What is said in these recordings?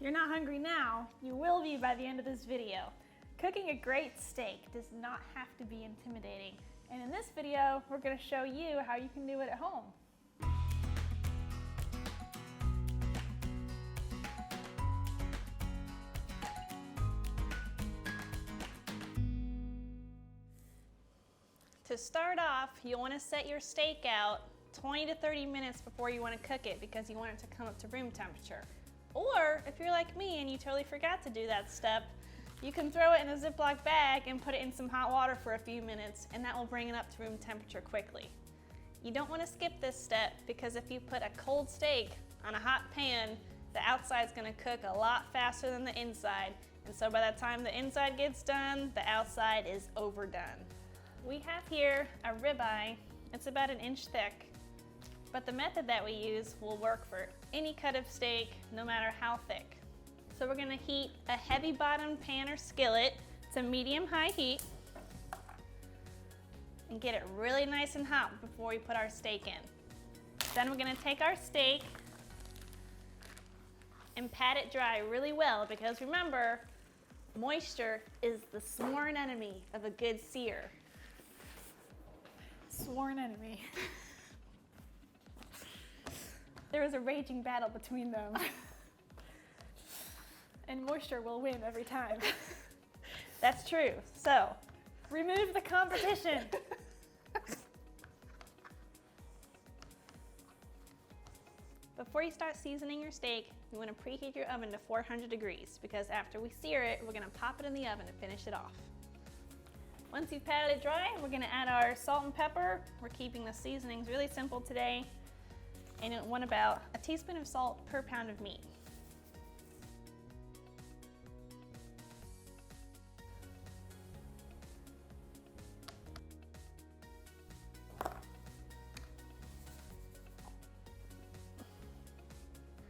you're not hungry now, you will be by the end of this video. Cooking a great steak does not have to be intimidating. And in this video, we're going to show you how you can do it at home. To start off, you'll want to set your steak out 20 to 30 minutes before you want to cook it because you want it to come up to room temperature. Or if you're like me and you totally forgot to do that step, you can throw it in a Ziploc bag and put it in some hot water for a few minutes, and that will bring it up to room temperature quickly. You don't want to skip this step because if you put a cold steak on a hot pan, the outside's going to cook a lot faster than the inside, and so by the time the inside gets done, the outside is overdone. We have here a ribeye. It's about 1 inch thick, but the method that we use will work for any cut of steak, no matter how thick. So we're gonna heat a heavy bottom pan or skillet to medium-high heat and get it really nice and hot before we put our steak in. Then we're gonna take our steak and pat it dry really well because remember, moisture is the sworn enemy of a good sear. Sworn enemy. There is a raging battle between them. And moisture will win every time. That's true. So, remove the competition. Before you start seasoning your steak, you want to preheat your oven to 400 degrees because after we sear it, we're going to pop it in the oven to finish it off. Once you've patted it dry, we're going to add our salt and pepper. We're keeping the seasonings really simple today. And you want about a teaspoon of salt per pound of meat.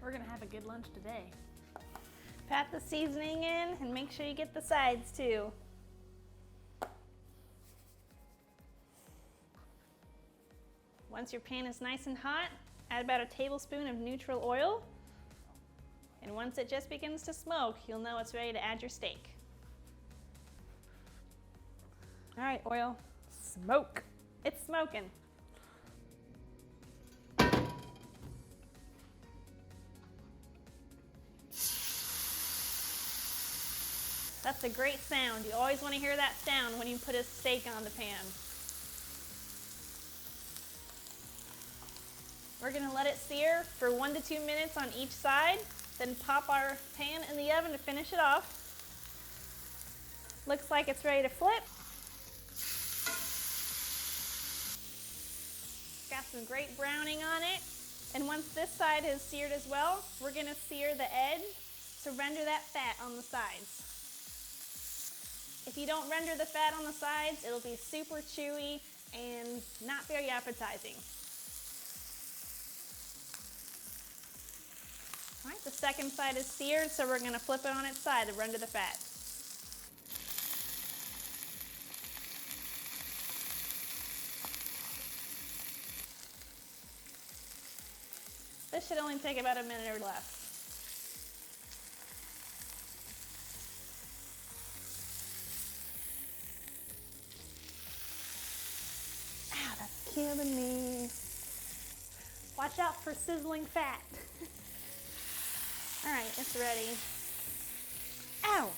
We're gonna have a good lunch today. Pat the seasoning in and make sure you get the sides too. Once your pan is nice and hot, add about a tablespoon of neutral oil. And once it just begins to smoke, you'll know it's ready to add your steak. All right, oil, smoke. It's smoking. That's a great sound. You always want to hear that sound when you put a steak on the pan. We're going to let it sear for 1 to 2 minutes on each side, then pop our pan in the oven to finish it off. Looks like it's ready to flip. Got some great browning on it. And once this side is seared as well, we're going to sear the edge to render that fat on the sides. If you don't render the fat on the sides, it'll be super chewy and not very appetizing. All right, the second side is seared, so we're gonna flip it on its side to render the fat. This should only take about a minute or less. Ow, that's killing me. Watch out for sizzling fat. All right, it's ready. Ow!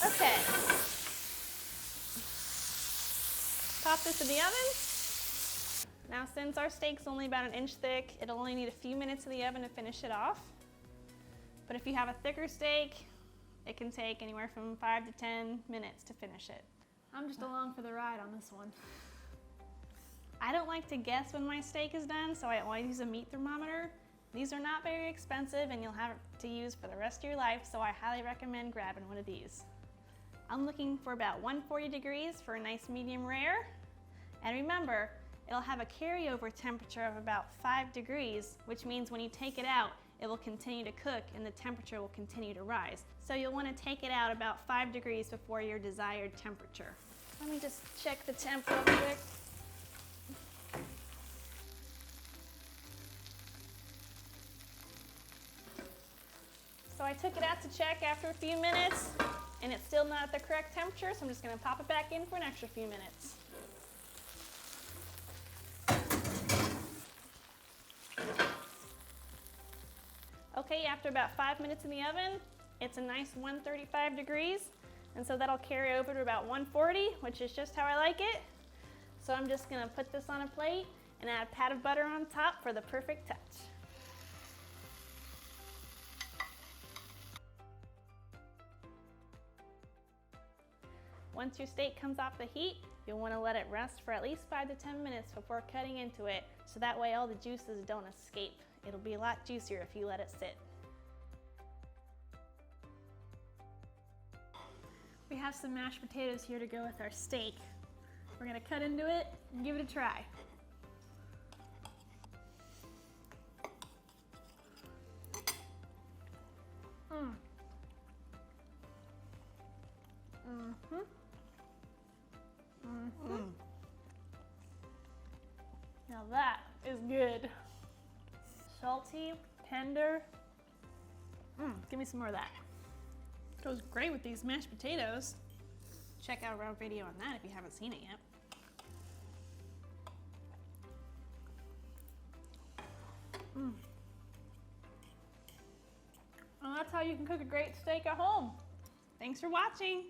Okay. Pop this in the oven. Now since our steak's only about 1 inch thick, it'll only need a few minutes in the oven to finish it off. But if you have a thicker steak, it can take anywhere from 5 to 10 minutes to finish it. I'm just along for the ride on this one. I don't like to guess when my steak is done, so I always use a meat thermometer. These are not very expensive and you'll have it to use for the rest of your life, so I highly recommend grabbing one of these. I'm looking for about 140 degrees for a nice medium rare. And remember, it'll have a carryover temperature of about 5 degrees, which means when you take it out, it will continue to cook and the temperature will continue to rise. So you'll want to take it out about 5 degrees before your desired temperature. Let me just check the temp real quick. I took it out to check after a few minutes, and it's still not at the correct temperature, so I'm just gonna pop it back in for an extra few minutes. Okay, after about 5 minutes in the oven, it's a nice 135 degrees, and so that'll carry over to about 140, which is just how I like it. So I'm just gonna put this on a plate and add a pat of butter on top for the perfect touch. Once your steak comes off the heat, you'll want to let it rest for at least 5 to 10 minutes before cutting into it, so that way all the juices don't escape. It'll be a lot juicier if you let it sit. We have some mashed potatoes here to go with our steak. We're gonna cut into it and give it a try. Now that is good. Salty, tender. Give me some more of that. Goes great with these mashed potatoes. Check out our video on that if you haven't seen it yet. And that's how you can cook a great steak at home. Thanks for watching.